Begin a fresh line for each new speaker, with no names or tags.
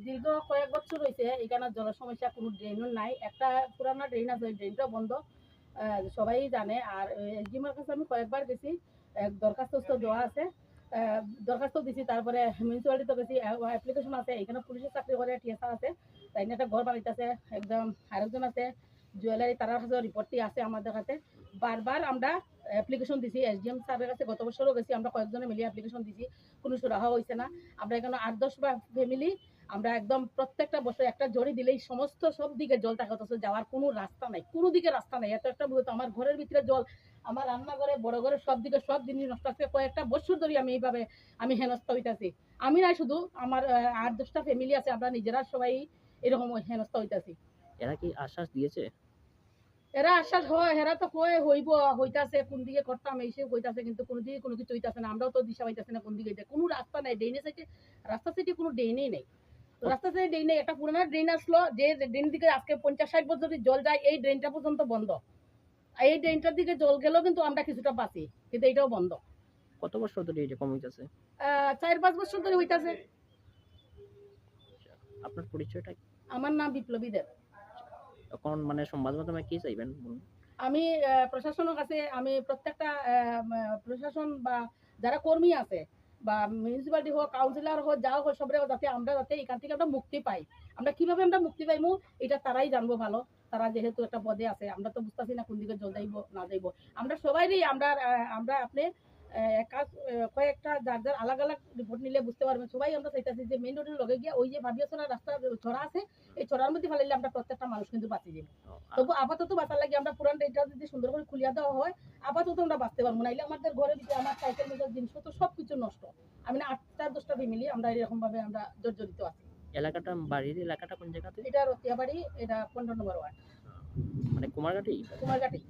দীর্ঘ কয়েক বছর হয়েছে এখানে জল সমস্যা, কোনো ড্রেনও নাই। একটা পুরানো ড্রেন আছে, ওই ড্রেনটা বন্ধ, সবাই জানে। আর এসডিএমের কাছে আমি কয়েকবার গেছি, দরখাস্ত দেওয়া আছে, দরখাস্ত দিছি। তারপরে মিউনিসিপ্যালিটিতে গেছি, অ্যাপ্লিকেশন আছে। এখানে পুলিশের চাকরি করে টিএসআর আছে, তাই একটা ঘর বানাইতেছে একদম। আরেকজন আছে জুয়েলারি, তার কাছে রিপোর্টটি আছে আমাদের কাছে। বারবার আমরা অ্যাপ্লিকেশন দিছি এসডিএম স্যারের কাছে, গত বছরও গেছি, আমরা কয়েকজনে মিলিয়ে অ্যাপ্লিকেশন দিছি, কোনো সুরাহা হয়েছে না। আমরা এখানে 8-10 ফ্যামিলি, আমরা একদম প্রত্যেকটা বছর একটা জড়ি দিলেই সমস্ত সব দিকে জল থাকে, অথচ যাওয়ার কোনো রাস্তা নাই, কোনো দিকে রাস্তা নাই। এত একটা বলতো আমার ঘরের ভিতরে জল, আমার রান্নাঘরে, বড় ঘরে, সব দিকে সব জিনিস নষ্ট আছে। কয়েকটা বছর ধরে আমি এইভাবে আমি হেনস্থ হইতাছি। আমি নাই শুধু, আমার 8-10টা ফ্যামিলি আছে, আমরা নিজেরা সবাই এরকম হেনস্থ হইতাছি।
এরা কি আশ্বাস দিয়েছে?
এরা আশ্বাস হয়, এরা তো কয় হইব, হইতাছে, কোন দিকে করতাম এইসব হইতাছে, কিন্তু কোনো দিকে কোনো কিছু হইতাছে না। আমরাও তো দিশা পাইতাছি না কোন দিকে যাই, কোনো রাস্তা নাই। ড্রেনের সাইডে, রাস্তা সাইডে কোনো ড্রেনই নেই। রাস্তা সাইডে ড্রেন নেই। একটা পুরোনো ড্রেন আসলো, যে ড্রেন দিকে আজকে 50-60 বছর ধরে জল যায়, এই ড্রেনটা পর্যন্ত বন্ধ। এই ড্রেনটার দিকে জল গেলেও কিন্তু আমরা কিছুটা বাঁচি, কিন্তু এটাও বন্ধ।
কত বছর ধরে এরকম হইতাছে?
4-5 বছর ধরে হইতাছে।
আপনার পরিচয়টা কি?
আমার নাম বিপ্লবী দেব।
এখন মানে সংবাদ মাধ্যমে কি চাইবেন বলুন?
আমি প্রশাসনের কাছে, আমি প্রত্যেকটা প্রশাসন বা যারা কর্মী আছে, বা মিউনিসিপালিটি হোক, কাউন্সিলর হোক, যা হোক, সবরে যাতে আমরা যাতে এখান থেকে আমরা মুক্তি পাই। আমরা কিভাবে আমরা মুক্তি পাইমু এটা তারাই জানবো ভালো। তারা যেহেতু একটা পদে আছে, আমরা তো বুঝতেছি না কোন দিকে জল যাইব না যাইব। আমরা সবাইই আমরা আপনি কয়েকটা যার যার আলাদা আলাদা রিপোর্ট নিলে বুঝতে পারবেন। সবাই আমরা চাইতেছি যে মেইন রোডের লগে গিয়া ওই যে ভাবিয়াছড়া রাস্তা ছড়া আছে, এই ছড়ার মধ্যে ফেলাইলে আমরা প্রত্যেকটা মানুষ কিন্তু বাঁচি যাই। তবু আপাতত বাঁচার লাগে আমরা পুরান ড্রেনটা যদি সুন্দর করে খুলিয়া দেওয়া হয়, আপাতত আমরা বাঁচতে পারবো। নাইলে আমাদের ঘরের ভিতরে আমার সাইকেল মোটর জিনিসপত্র সবকিছু নষ্ট। আমি না 8-10টা ফ্যামিলি আমরা এরকম ভাবে আমরা জর্জরিত আছি।
এলাকাটা, বাড়ির এলাকাটা কোন জায়গাতে?
এটা রতিয়াবাড়ি, এটা 15 নম্বর ওয়ার্ড,
মানে কুমারঘাটি?
কুমারঘাটি।